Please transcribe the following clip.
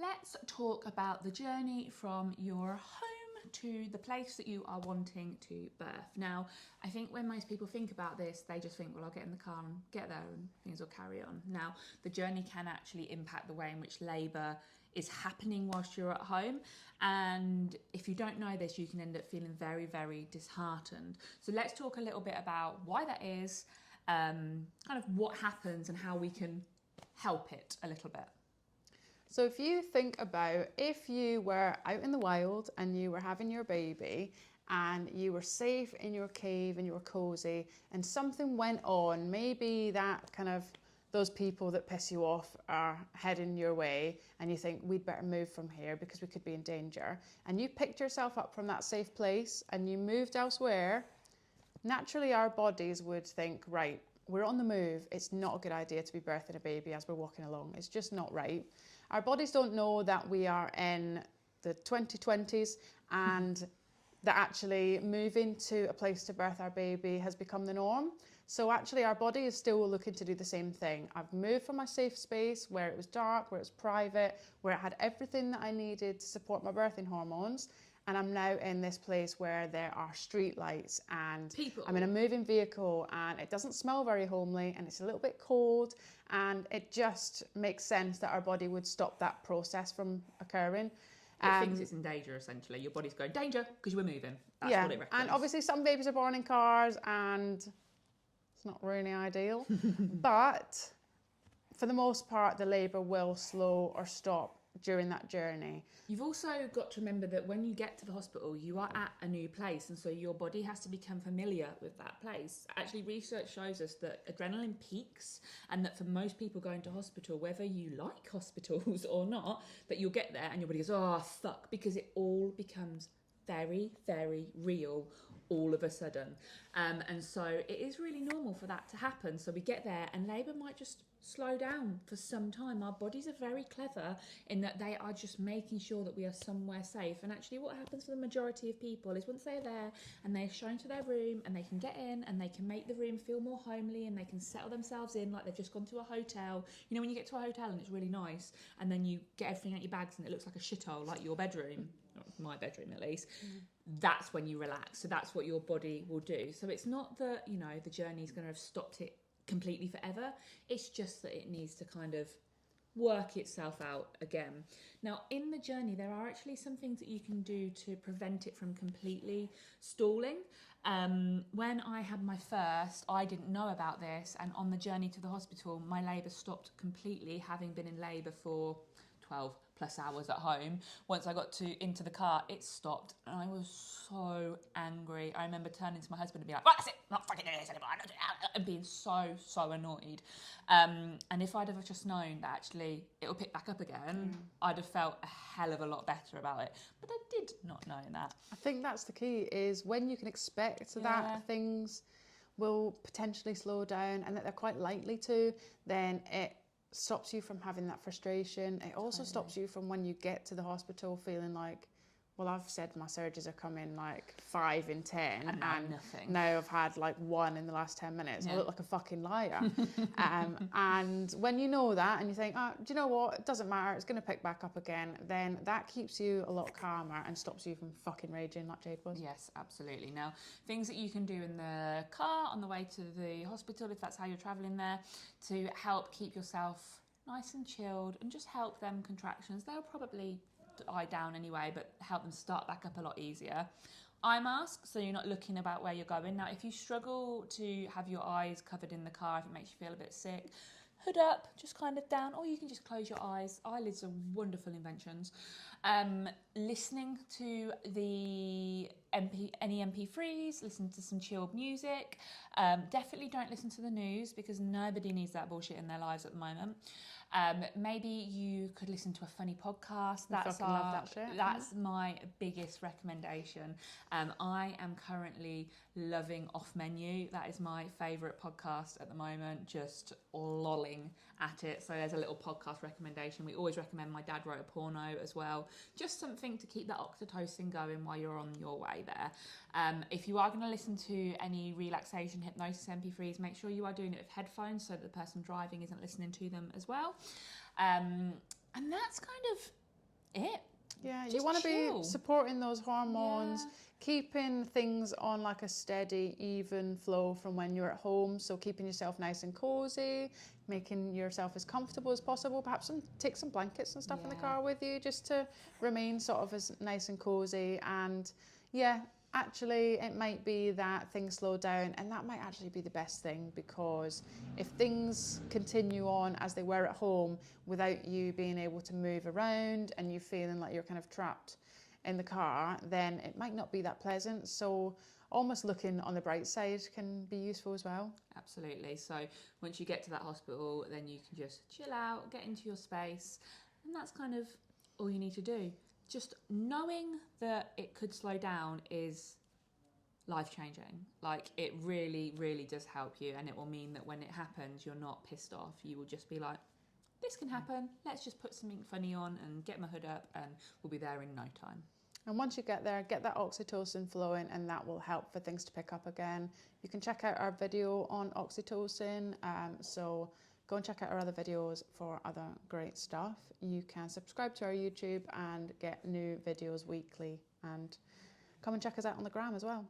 let's talk about the journey from your home to the place that you are wanting to birth. Now, I think when most people think about this, they just think, well, I'll get in the car and get there and things will carry on. Now, the journey can actually impact the way in which labour is happening whilst you're at home. And if you don't know this, you can end up feeling very, very disheartened. So let's talk a little bit about why that is, kind of what happens and how we can help it a little bit. So if you think about if you were out in the wild and you were having your baby and you were safe in your cave and you were cozy and something went on, maybe that kind of those people that piss you off are heading your way and you think we'd better move from here because we could be in danger, and you picked yourself up from that safe place and you moved elsewhere, naturally our bodies would think, right, we're on the move. It's not a good idea to be birthing a baby as we're walking along. It's just not right. Our bodies don't know that we are in the 2020s and that actually moving to a place to birth our baby has become the norm. So actually our body is still looking to do the same thing. I've moved from my safe space where it was dark, where it was private, where it had everything that I needed to support my birthing hormones. And I'm now in this place where there are street lights and People. I'm in a moving vehicle and it doesn't smell very homely and it's a little bit cold, and it just makes sense that our body would stop that process from occurring. It thinks it's in danger, essentially. Your body's going, danger, because you were moving. That's what it reckons. And obviously some babies are born in cars and it's not really ideal. But for the most part, the labour will slow or stop during that journey. You've also got to remember that when you get to the hospital, you are at a new place, and so your body has to become familiar with that place. Actually, research shows us that adrenaline peaks, and that for most people going to hospital, whether you like hospitals or not, that you'll get there and your body goes, oh, fuck, because it all becomes very, very real all of a sudden. And so it is really normal for that to happen. So we get there and labour might just slow down for some time. Our bodies are very clever in that they are just making sure that we are somewhere safe. And actually what happens for the majority of people is once they're there and they're shown to their room and they can get in and they can make the room feel more homely and they can settle themselves in like they've just gone to a hotel. You know, when you get to a hotel and it's really nice and then you get everything out your bags and it looks like a shithole, like your bedroom, my bedroom at least, that's when you relax. So that's what your body will do. So it's not that, you know, the journey's going to have stopped it completely forever. It's just that it needs to kind of work itself out again. Now, in the journey, there are actually some things that you can do to prevent it from completely stalling. When I had my first, I didn't know about this, and on the journey to the hospital, my labour stopped completely, having been in labour for 12 plus hours at home. Once I got into the car, it stopped and I was so angry. I remember turning to my husband and being like, well, that's it, I'm not fucking doing this anymore, and being so annoyed. And if I'd have just known that actually it'll pick back up again, I'd have felt a hell of a lot better about it. But I did not know that. I think that's the key, is when you can expect that things will potentially slow down and that they're quite likely to, then it stops you from having that frustration. It also stops you from when you get to the hospital feeling like, well, I've said my surgeries are coming like 5 in 10 and nothing. Now I've had like 1 in the last 10 minutes. I look like a fucking liar. And when you know that and you think, oh, do you know what? It doesn't matter. It's going to pick back up again. Then that keeps you a lot calmer and stops you from fucking raging like Jade was. Yes, absolutely. Now, things that you can do in the car on the way to the hospital, if that's how you're travelling there, to help keep yourself nice and chilled and just help them contractions. They'll probably die down anyway, but help them start back up a lot easier. Eye mask, so you're not looking about where you're going. Now, if you struggle to have your eyes covered in the car, if it makes you feel a bit sick, hood up, just kind of down, or you can just close your eyes. Eyelids are wonderful inventions. Listening to any MP3s, listen to some chilled music. Definitely don't listen to the news because nobody needs that bullshit in their lives at the moment. Maybe you could listen to a funny podcast. That's my biggest recommendation. I am currently loving Off Menu. That is my favourite podcast at the moment, just lolling at it. So there's a little podcast recommendation. We always recommend My Dad Wrote a Porno as well. Just something to keep that oxytocin going while you're on your way there. If you are going to listen to any relaxation hypnosis MP3s, make sure you are doing it with headphones so that the person driving isn't listening to them as well. And that's kind of it. Yeah, Just you want to be chill. supporting those hormones, Yeah. keeping things on like a steady, even flow from when you're at home. So keeping yourself nice and cozy, making yourself as comfortable as possible. Perhaps take some blankets and stuff in the Yeah. car with you just to remain sort of as nice and cozy. And yeah, actually, it might be that things slow down, and that might actually be the best thing, because if things continue on as they were at home without you being able to move around and you feeling like you're kind of trapped in the car, then it might not be that pleasant. So almost looking on the bright side can be useful as well. Absolutely. So once you get to that hospital, then you can just chill out, get into your space, and that's kind of all you need to do. Just knowing that it could slow down is life-changing. Like, it really, really does help you, and it will mean that when it happens, you're not pissed off. You will just be like, this can happen. Let's just put something funny on and get my hood up, and we'll be there in no time. And once you get there, get that oxytocin flowing, and that will help for things to pick up again. You can check out our video on oxytocin. So go and check out our other videos for other great stuff. You can subscribe to our YouTube and get new videos weekly. And come and check us out on the gram as well.